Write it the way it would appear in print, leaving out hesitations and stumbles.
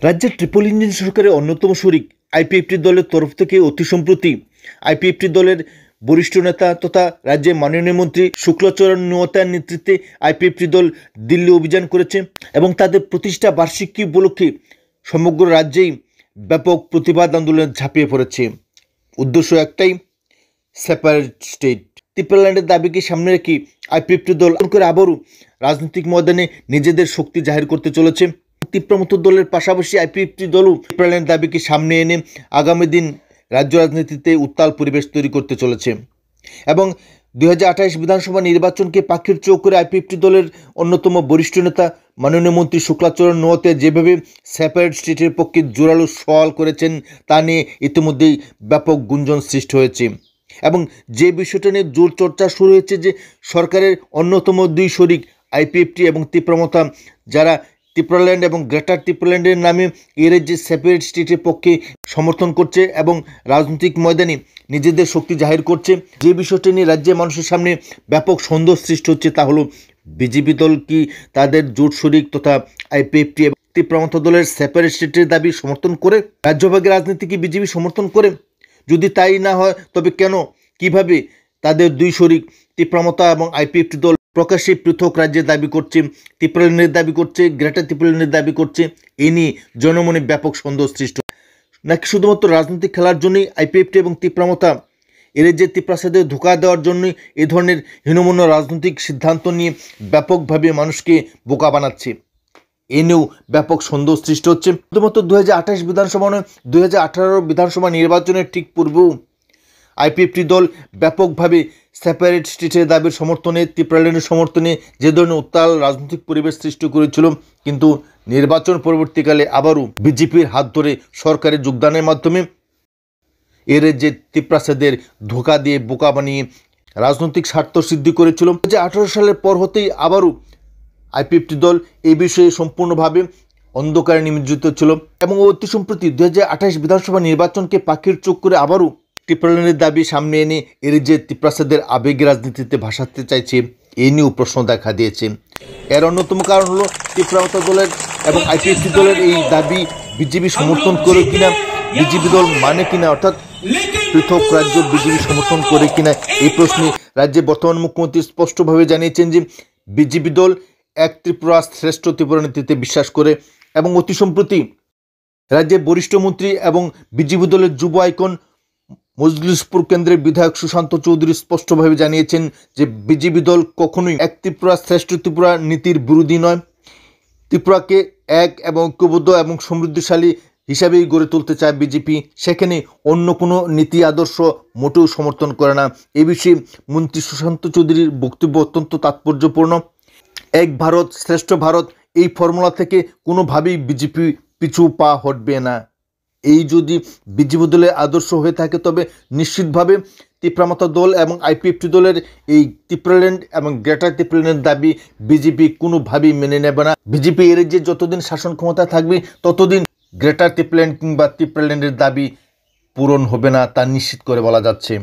রাজ্যের triple engine সরকারের অন্যতম শরিক আইপিএফটি দলের তরফ থেকে অতি সম্প্রতি আইপিএফটি দলের বরিষ্ঠ নেতা তথা রাজ্যের মাননীয় মন্ত্রী শুক্লাচরণ নোয়াতার নেতৃত্বে আইপিএফটি দল দিল্লি অভিযান করেছে এবং তাদের প্রতিষ্ঠা বার্ষিকী উপলক্ষে সমগ্র রাজ্যেই ব্যাপক প্রতিবাদ আন্দোলনে ঝাঁপিয়ে পড়েছে। উদ্দেশ্য একটাই, সেপারেট স্টেট। ত্রিপুরাল্যান্ডের দাবিকে সামনে রেখে আইপিএফটি দল করে আবারও রাজনৈতিক ময়দানে নিজেদের শক্তি জাহির করতে চলেছে। তীব্রমত দলের পাশাপাশি আইপিএফটি দলও ত্রিপুরাল্যান্ড দাবিকে সামনে এনে আগামী দিন রাজ্য রাজনীতিতে উত্তাল পরিবেশ তৈরি করতে চলেছে এবং 2028 বিধানসভা নির্বাচনকে পাখির চোখ করে আইপিএফটি দলের অন্যতম বরিষ্ঠ নেতা মাননীয় মন্ত্রী শুক্লাচরণ নোয়াতে যেভাবে সেপারেট স্টেটের পক্ষে জোরালো সওয়াল করেছেন তা নিয়ে ইতিমধ্যেই ব্যাপক গুঞ্জন সৃষ্টি হয়েছে এবং যে বিষয়টা নিয়ে জোর চর্চা শুরু হয়েছে যে সরকারের অন্যতম দুই শরিক আইপিএফটি এবং ত্রিপুরামতা যারা ত্রিপুরাল্যান্ড এবং গ্রেটার ত্রিপুরাল্যান্ডের নামে এর যে সেপারেট স্টেটের পক্ষে সমর্থন করছে এবং রাজনৈতিক ময়দানে নিজেদের শক্তি জাহির করছে, যে বিষয়টি নিয়ে রাজ্যের মানুষের সামনে ব্যাপক সন্দেহ সৃষ্টি হচ্ছে তা হলো বিজেপি দল কি তাদের জোট শরিক তথা আইপিএফটি এবং ত্রিপুরামতা দলের সেপারেট স্টেটের দাবি সমর্থন করে? রাজ্যভাগের রাজনীতি কি বিজেপি সমর্থন করে? যদি তাই না হয় তবে কেন, কিভাবে তাদের দুই শরিক ত্রিপুরামতা এবং আইপিএফটি দল প্রকাশ্যে পৃথক রাজ্যের দাবি করছে, ত্রিপুরাল্যান্ডের দাবি করছে, গ্রেটার ত্রিপুরাল্যান্ডের দাবি করছে? এ নিয়ে জনমনে ব্যাপক সন্দেহ সৃষ্টি, নাকি শুধুমাত্র রাজনৈতিক খেলার জন্যই আইপিএফটি এবং ত্রিপুরামতা এর যে ত্রিপ্রাসাদে ধোঁকা দেওয়ার জন্যই এ ধরনের হীনমন্য রাজনৈতিক সিদ্ধান্ত নিয়ে ব্যাপকভাবে মানুষকে বোকা বানাচ্ছে? এ নিয়েও ব্যাপক সন্দেহ সৃষ্টি হচ্ছে। শুধুমাত্র 2028 বিধানসভা নয়, 2018 বিধানসভা নির্বাচনের ঠিক পূর্বেও আইপিএফটি দল ব্যাপকভাবে সেপারেট স্টেটের দাবির সমর্থনে, ত্রিপুরাল্যান্ডের সমর্থনে যে ধরনের উত্তাল রাজনৈতিক পরিবেশ সৃষ্টি করেছিল, কিন্তু নির্বাচন পরবর্তীকালে আবারও বিজেপির হাত ধরে সরকারে যোগদানের মাধ্যমে এর যে ত্রিপ্রাসাদের ধোঁকা দিয়ে বোকা বানিয়ে রাজনৈতিক স্বার্থ সিদ্ধি করেছিল। 2018 সালের পর হতেই আবারও আইপিএফটি দল এই বিষয়ে সম্পূর্ণভাবে অন্ধকারে নিমজ্জিত ছিল এবং অতি সম্প্রতি 2028 বিধানসভা নির্বাচনকে পাখির চোখ করে আবারও ত্রিপুরাল্যান্ডের দাবি সামনে এনে এর যে ত্রিপ্রাসাদের আবেগ রাজনীতিতে ভাসাতে চাইছে, এ নিয়েও প্রশ্ন দেখা দিয়েছে। এর অন্যতম কারণ হলো ত্রিপুরামতা দলের এবং আইপিএফটি দলের এই দাবি বিজেপি সমর্থন করে কিনা, বিজেপি দল মানে কিনা, অর্থাৎ পৃথক রাজ্য বিজেপি সমর্থন করে কিনা। এই প্রশ্নে রাজ্যের বর্তমান মুখ্যমন্ত্রী স্পষ্টভাবে জানিয়েছেন যে বিজেপি দল এক ত্রিপুরা শ্রেষ্ঠ ত্রিপুরা নীতিতে বিশ্বাস করে এবং অতি সম্প্রতি রাজ্যের বরিষ্ঠ মন্ত্রী এবং বিজেপি দলের যুব আইকন মজলিশপুর কেন্দ্রের বিধায়ক সুশান্ত চৌধুরী স্পষ্টভাবে জানিয়েছেন যে বিজেপি দল কখনোই এক ত্রিপুরা শ্রেষ্ঠ ত্রিপুরা নীতির বিরোধী নয়। ত্রিপুরাকে এক এবং ঐক্যবদ্ধ এবং সমৃদ্ধশালী হিসাবেই গড়ে তুলতে চায় বিজেপি, সেখানে অন্য কোনো নীতি আদর্শ মোটেও সমর্থন করে না। এ বিষয়ে মন্ত্রী সুশান্ত চৌধুরীর বক্তব্য অত্যন্ত তাৎপর্যপূর্ণ। এক ভারত শ্রেষ্ঠ ভারত এই ফর্মুলা থেকে কোনোভাবেই বিজেপি পিছু পা হটবে না। এই যদি বিজেপি দলের আদর্শ হয়ে থাকে তবে নিশ্চিতভাবে ত্রিপুরামতা দল এবং আইপিএফটি দলের এই ত্রিপুরাল্যান্ড এবং গ্রেটার ত্রিপুরাল্যান্ডের দাবি বিজেপি কোনোভাবেই মেনে নেবে না। বিজেপি এর যে যতদিন শাসন ক্ষমতা থাকবে ততদিন গ্রেটার ত্রিপুরাল্যান্ড কিংবা ত্রিপুরাল্যান্ডের দাবি পূরণ হবে না, তা নিশ্চিত করে বলা যাচ্ছে।